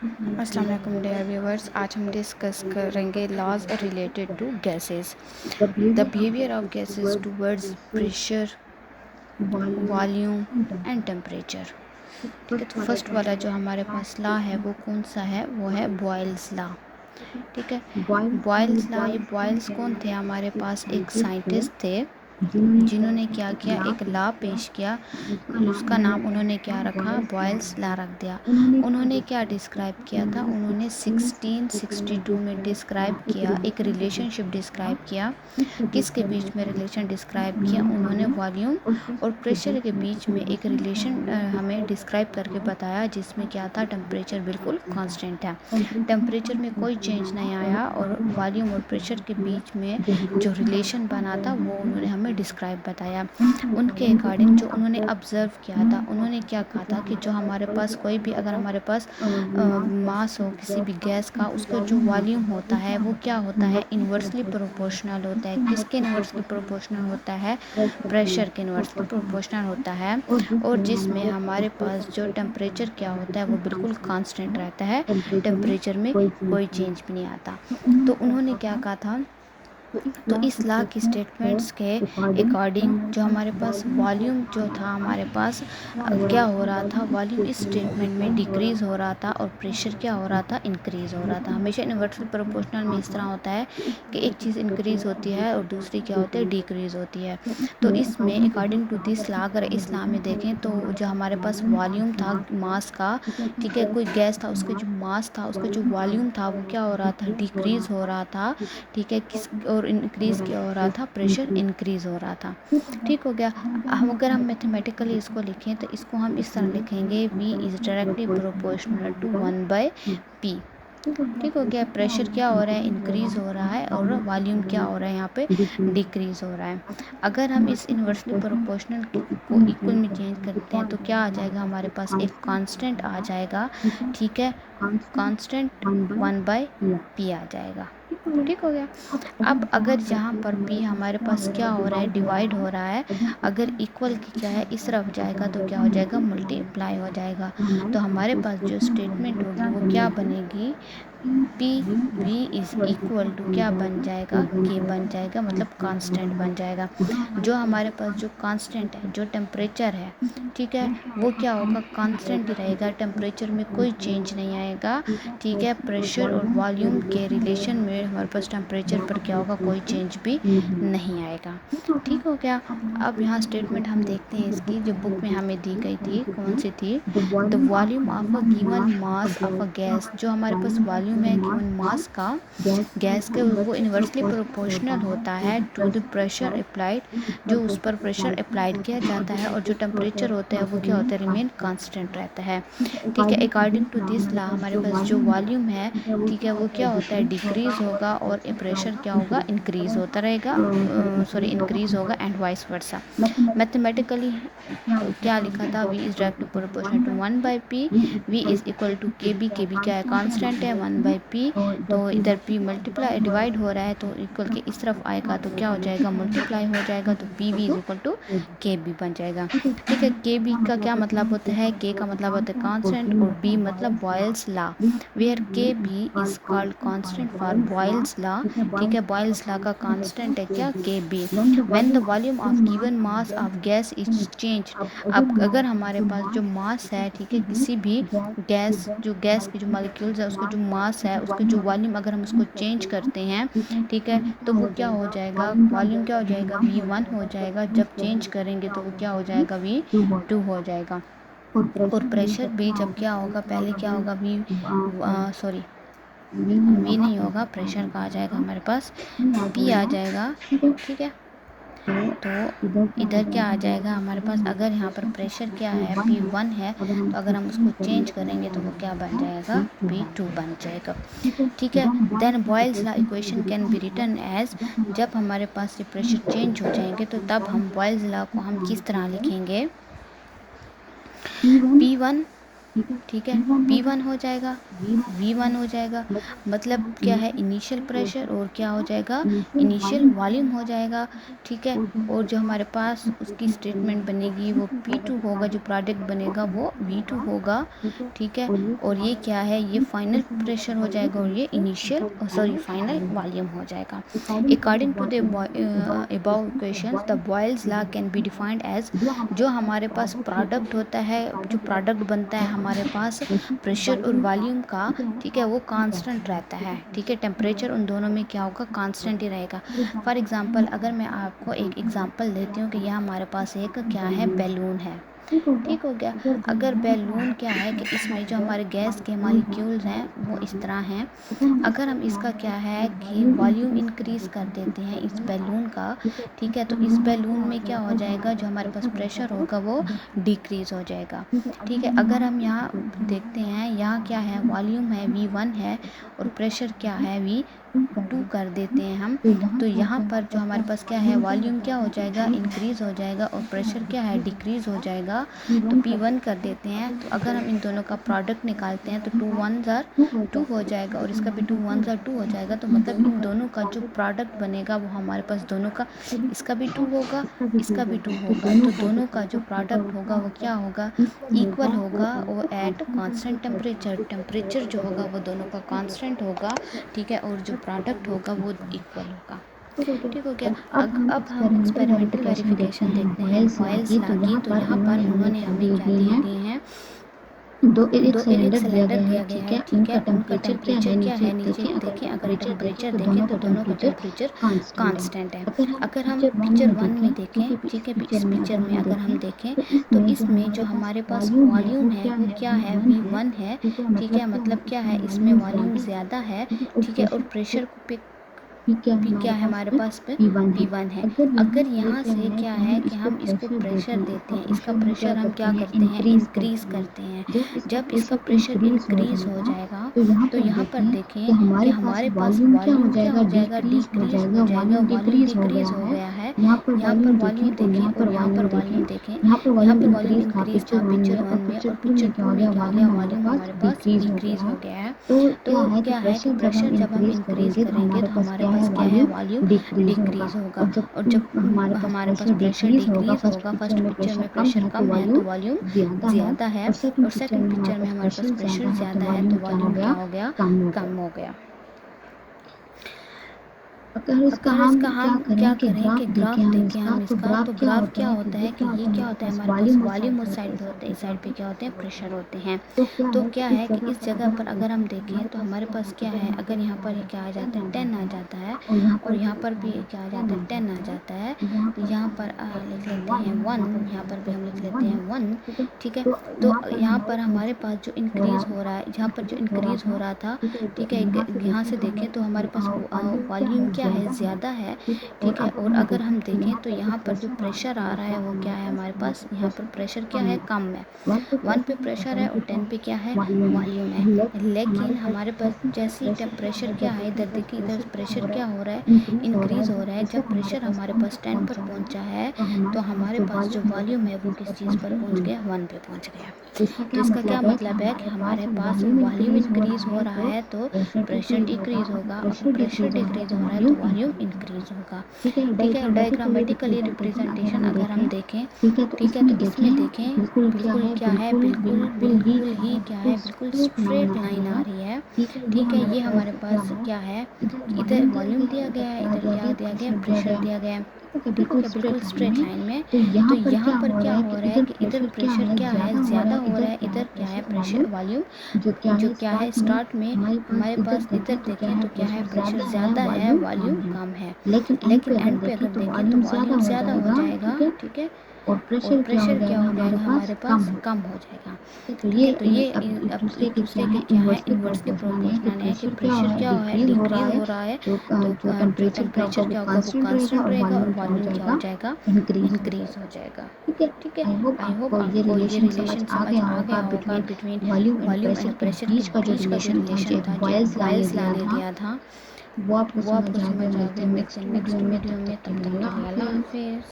अस्सलाम वालेकुम dear viewers. आज हम डिस्कस करेंगे laws related to gases, the behaviour of gases towards pressure, volume and temperature. ठीक है, तो फर्स्ट वाला जो हमारे पास लॉ है वो कौन सा है, वो है बॉयल्स लॉ। ठीक है, बॉयल्स लॉ, ये बॉयल्स कौन थे, हमारे पास एक साइंटिस्ट थे जिन्होंने क्या किया, एक लॉ पेश किया, उसका नाम उन्होंने क्या रखा, बॉयल्स लॉ रख दिया। उन्होंने क्या डिस्क्राइब किया था, उन्होंने 1662 में डिस्क्राइब किया, एक रिलेशनशिप डिस्क्राइब किया। किसके बीच में रिलेशन डिस्क्राइब किया, उन्होंने वॉल्यूम और प्रेशर के बीच में एक रिलेशन हमें डिस्क्राइब करके बताया, जिसमें क्या था, टेम्परेचर बिल्कुल कांस्टेंट है, टेम्परेचर में कोई चेंज नहीं आया, और वॉल्यूम और प्रेशर के बीच में जो रिलेशन बना था वो उन्होंने हमें डिस्क्राइब बताया। उनके अकॉर्डिंग जो उन्होंने ऑब्ज़र्व किया था, उन्होंने क्या कहा था कि जो हमारे पास कोई भी, अगर हमारे पास मास हो किसी भी गैस का, उसका जो वॉल्यूम होता है वो क्या होता है, इन्वर्सली प्रोपोर्शनल होता है। किसके इन्वर्सली प्रोपोर्शनल होता है, प्रेशर के इन्वर्सली प्रोपोर्शनल होता है। और जिसमें हमारे पास जो टेम्परेचर क्या होता है वो बिल्कुल कांस्टेंट रहता है, टेम्परेचर में कोई चेंज भी नहीं आता। तो उन्होंने क्या कहा था, तो इस लॉ की स्टेटमेंट्स के अकॉर्डिंग जो हमारे पास वॉल्यूम जो था, हमारे पास क्या हो रहा था, वॉल्यूम इस स्टेटमेंट में डिक्रीज़ हो रहा था, और प्रेशर क्या हो रहा था, इंक्रीज़ हो रहा था। हमेशा इन्वर्सली प्रोपोर्शनल में इस तरह होता है कि एक चीज़ इंक्रीज़ होती है और दूसरी क्या होती है, डिक्रीज़ होती है। तो इसमें अकॉर्डिंग टू दिस लॉ, अगर इस लॉ में देखें तो जो हमारे पास वॉल्यूम था मास का, ठीक है, कोई गैस था, उसका जो मास था, उसका जो वॉल्यूम था वो क्या हो रहा था, डिक्रीज़ हो रहा था। ठीक है, किस और इंक्रीज़ क्या हो रहा था, प्रेशर इंक्रीज़ हो रहा था। ठीक हो गया। हम अगर हम मैथमेटिकली इसको लिखें तो इसको हम इस तरह लिखेंगे, V is directly proportional to 1/P। ठीक हो गया, प्रेशर क्या हो रहा है, इंक्रीज़ हो रहा है, और वॉल्यूम क्या हो रहा है, यहाँ पे डिक्रीज़ हो रहा है। अगर हम इस इन्वर्सली प्रोपोर्शनल को इक्वल में चेंज करते हैं तो क्या आ जाएगा, हमारे पास एक कांस्टेंट आ जाएगा। ठीक है, कांस्टेंट 1/P आ जाएगा। ठीक हो गया। अब अगर यहाँ पर P हमारे पास क्या हो रहा है, डिवाइड हो रहा है, अगर इक्वल की क्या है, इस तरफ जाएगा तो क्या हो जाएगा, मल्टीप्लाई हो जाएगा। तो हमारे पास जो स्टेटमेंट होगी वो क्या बनेगी, P V is equal to क्या बन जाएगा, के बन जाएगा, मतलब कांस्टेंट बन जाएगा। जो हमारे पास जो कांस्टेंट है, जो टेम्परेचर है, ठीक है, वो क्या होगा, कांस्टेंट ही रहेगा, टेम्परेचर में कोई चेंज नहीं आएगा। ठीक है, प्रेशर और वॉल्यूम के रिलेशन में हमारे पास टेम्परेचर पर क्या होगा, कोई चेंज भी नहीं आएगा। ठीक हो गया। अब यहाँ स्टेटमेंट हम देखते हैं इसकी, जो बुक में हमें दी गई थी, कौन सी थी, the volume of a given mass of a gas, जो हमारे पास वॉल्यूम है गिवन मास का, गैस के, वो इन्वर्सली प्रोपोर्शनल होता है टू द प्रेशर अप्लाइड, जो उस पर प्रेशर अप्लाइड किया जाता है, और जो टेम्परेचर होता है वो क्या होता है, रिमेन कांस्टेंट रहता है। ठीक है, अकॉर्डिंग टू दिस लॉ हमारे पास जो वॉल्यूम है, ठीक है, वो क्या होता है, डिक्रीज़ होगा, और प्रेशर क्या होगा, इंक्रीज़ होता रहेगा, सॉरी इंक्रीज़ होगा, एंड वाइस वर्सा। मैथमेटिकली क्या लिखा था, V is directly proportional to 1/P, V is equal to KB, KB क्या है, कांस्टेंट है, 1/P। तो इधर P मल्टीप्लाई डिवाइड हो रहा है तो इक्वल के इस तरफ आएगा तो क्या हो जाएगा, मल्टीप्लाई हो जाएगा, तो PV is equal to KB बन जाएगा। ठीक है, KB का क्या मतलब होता है, K का मतलब होता है कांस्टेंट, और B मतलब Boyle's law, where KB is called constant for Boyle's law. ठीक है, बॉयल्स लॉ का कांस्टेंट है क्या, KB। When the volume of given mass of gas is change, अब अगर हमारे पास जो मास है, ठीक है, किसी भी गैस, जो गैस के जो मॉलिक्यूल्स है, उसका जो मास है, उसका जो वॉल्यूम अगर हम उसको चेंज करते हैं, ठीक है, तो वो क्या हो जाएगा, वॉल्यूम क्या हो जाएगा, V1 हो जाएगा, जब चेंज करेंगे तो वो क्या हो जाएगा, V2 हो जाएगा। और प्रेशर भी जब क्या होगा, पहले क्या होगा, सॉरी V नहीं होगा, प्रेशर का आ जाएगा हमारे पास, P आ जाएगा। ठीक है, तो इधर क्या आ जाएगा हमारे पास, अगर यहाँ पर प्रेशर क्या है, P1 है, तो अगर हम उसको चेंज करेंगे तो वो क्या बन जाएगा, P2 बन जाएगा। ठीक है, then Boyle's law equation can be written as, जब हमारे पास ये प्रेशर चेंज हो जाएंगे तो तब हम बॉयल्स लॉ को हम किस तरह लिखेंगे, P1 ठीक है, P1 हो जाएगा, V1 हो जाएगा। मतलब क्या है, इनिशियल प्रेशर और क्या हो जाएगा, इनिशियल वॉल्यूम हो जाएगा। ठीक है, और जो हमारे पास उसकी स्टेटमेंट बनेगी वो P2 होगा, जो प्रोडक्ट बनेगा वो V2 होगा। ठीक है, और ये क्या है, ये फाइनल प्रेशर हो जाएगा और ये इनिशियल फाइनल वॉल्यूम हो जाएगा। According to the above equations the Boyle's law can be defined as, जो हमारे पास प्रोडक्ट होता है, जो प्रोडक्ट बनता है हमारे पास प्रेशर और वॉल्यूम का, ठीक है, वो कांस्टेंट रहता है। ठीक है, टेम्परेचर उन दोनों में क्या होगा, कांस्टेंट ही रहेगा। फॉर एग्जांपल अगर मैं आपको एक एग्जांपल देती हूँ कि यह हमारे पास एक क्या है, बैलून है। ठीक हो गया। अगर बैलून क्या है कि इसमें जो हमारे गैस के मॉलिक्यूल्स हैं वो इस तरह हैं। अगर हम इसका क्या है कि वॉल्यूम इंक्रीज़ कर देते हैं इस बैलून का, ठीक है, तो इस बैलून में क्या हो जाएगा, जो हमारे पास प्रेशर होगा वो डिक्रीज़ हो जाएगा। ठीक है, अगर हम यहाँ देखते हैं, यहाँ क्या है, वॉल्यूम है V1 है और प्रेशर क्या है V2 कर देते हैं हम, तो यहाँ पर जो हमारे पास क्या है, वॉल्यूम क्या हो जाएगा, इंक्रीज़ हो जाएगा और प्रेशर क्या है, डिक्रीज़ हो जाएगा। तो P1 कर देते हैं। तो अगर हम इन दोनों का प्रोडक्ट निकालते हैं तो 2 1 ज़ार 2 हो जाएगा और इसका भी 2 1 ज़ार 2 हो जाएगा। तो मतलब इन दोनों का जो प्रोडक्ट बनेगा वो हमारे पास दोनों का, इसका भी 2 होगा, इसका भी 2 होगा। तो दोनों का जो प्रोडक्ट होगा वो क्या होगा, इक्वल होगा और एट कांस्टेंट टेम्परेचर। टेम्परेचर जो होगा वो दोनों का कांस्टेंट होगा। ठीक है, और जो प्रोडक्ट होगा वो इक्वल होगा। ठीक हो गया। अब हम एक्सपेरिमेंटल वेरिफिकेशन देखते हैं बॉयल्स लॉ की। तो यहाँ पर उन्होंने हमें क्या दिए दिए हैं, एक सिलेंडर दिया गया है। ठीक है, उनका टेम्परेचर क्या है, नीचे देखें, अगर टेम्परेचर देखें तो दोनों का टेम्परेचर कांस्टेंट है। अगर हम पिक्चर 1 में देखें, ठीक है, इस पिक्चर में अगर हम देखें तो इसमें जो हमारे पास वॉल्यूम है वो क्या है, V1 है। ठीक है, मतलब क्या है, इसमें वॉल्यूम ज़्यादा है। ठीक है, और प्रेशर पे भी क्या है हमारे पास पे, P1 है। अगर यहाँ से क्या है कि हम इसको प्रेशर देते हैं, इसका प्रेशर हम क्या करते हैं, इंक्रीज़ करते हैं। जब इसका प्रेशर इंक्रीज़ हो जाएगा तो यहाँ पर देखें कि हमारे पास वॉल्यूम क्या हो जाएगा, डिक्रीज़ हो जाएगा। वॉल्यूम डिक्रीज़ हो गया है। यहाँ पर वॉल्यूम देखें और यहाँ पर वॉल्यूम देखें, यहाँ पर वॉल्यूम इंक्रीज़ था पिक्चर 1 में और पिक्चर 2 में क्या हो गया, वॉल्यूम हमारे पास डिक्रीज़ हो गया है। तो क्या है कि प्रेशर जब हम इंक्रीज़ करेंगे तो हमारे पास क्या है, वॉल्यूम डिक्रीज़ होगा। और जब हमारे पास प्रेशर डिक्रीज़ होगा, फर्स्ट पिक्चर में प्रेशर कम है तो वॉल्यूम ज़्यादा है, और सेकंड पिक्चर में हमारे पास प्रेशर ज़्यादा है तो वॉल्यूम क्या हो गया, कम हो गया। अगर इसका हम क्या करें कि ग्राफ देखें हम इसका, तो ग्राफ क्या होता है कि ये क्या होता है, हमारे पास वॉल्यूम उस साइड पे होते हैं, इस साइड पे क्या होते हैं, प्रेशर होते हैं। तो क्या है कि इस जगह पर अगर हम देखें तो हमारे पास क्या है, अगर यहाँ पर क्या आ जाता है, 10 आ जाता है और यहाँ पर भी क्या आ जाता है, 10 आ जाता है। तो यहाँ पर लिख लेते हैं 1, यहाँ पर भी हम लिख लेते हैं 1। ठीक है, तो यहाँ पर हमारे पास जो इंक्रीज़ हो रहा है, यहाँ पर जो इंक्रीज़ हो रहा था, ठीक है, यहाँ से देखें तो हमारे पास वॉल्यूम क्या है, ज़्यादा है। ठीक है, और अगर हम देखें तो यहाँ पर जो प्रेशर आ रहा है वो क्या है, हमारे पास यहाँ पर प्रेशर क्या है, कम है। 1 पे प्रेशर है और 10 पे क्या है, वॉल्यूम है। लेकिन हमारे पास जैसे ही टेम्परेचर क्या है, इधर देखिए, इधर प्रेशर क्या हो रहा है, इंक्रीज़ हो रहा है। जब प्रेशर हमारे पास 10 पर पहुँचा है तो हमारे पास जो वॉल्यूम है वो किस चीज़ पर पहुँच गया, 1 पे पहुँच गया। तो इसका क्या मतलब है कि हमारे पास वॉल्यूम इंक्रीज़ हो रहा है तो प्रेशर डिक्रीज़ होगा, और प्रेशर डिक्रीज़ हो रहा है तो वॉल्यूम इंक्रीज़ होगा। ठीक है, डायग्रामेटिकली रिप्रेजेंटेशन अगर हम देखें, ठीक है, तो इसमें देखें बिल्कुल क्या है, बिल्कुल ही क्या है, बिल्कुल स्ट्रेट लाइन आ रही है। ठीक है, ये हमारे पास क्या है, इधर वॉल्यूम दिया गया है, इधर क्या दिया गया, प्रेशर दिया गया है। ठीक हो गया, बिल्कुल स्ट्रेट लाइन में। तो यहाँ पर क्या हो रहा है कि इधर प्रेशर क्या है, ज़्यादा हो रहा है, इधर क्या है, प्रेशर वॉल्यूम जो क्या है, स्टार्ट में हमारे पास इधर देखें तो क्या है, प्रेशर ज़्यादा है, वॉल्यूम कम है। लेकिन एंड पे अगर देखें तो वॉल्यूम ज़्यादा हो जाएगा। ठीक है, और प्रेशर क्या हो जाएगा, हमारे पास कम हो जाएगा। ठीक है, तो ये अब एक दूसरे के क्या है, इन्वर्सली प्रोपोर्शनल है कि प्रेशर क्या है, डिक्रीज हो रहा है तो जो टेम्परेचर क्या होगा वो कांस्टेंट रहेगा और वॉल्यूम क्या हो जाएगा, इंक्रीज हो जाएगा। ठीक है, आई होप आपको ये रिलेशन समझ आ गया होगा बिटवीन वॉल्यूम एंड प्रेशर के बीच का जो रिलेशन था, जो बॉयल्स लॉ ने दिया था, वो आपको समझ आ गया। मिलते हैं नेक्स्ट वीडियो में, तब तक के लिए अल्लाह हाफिज़।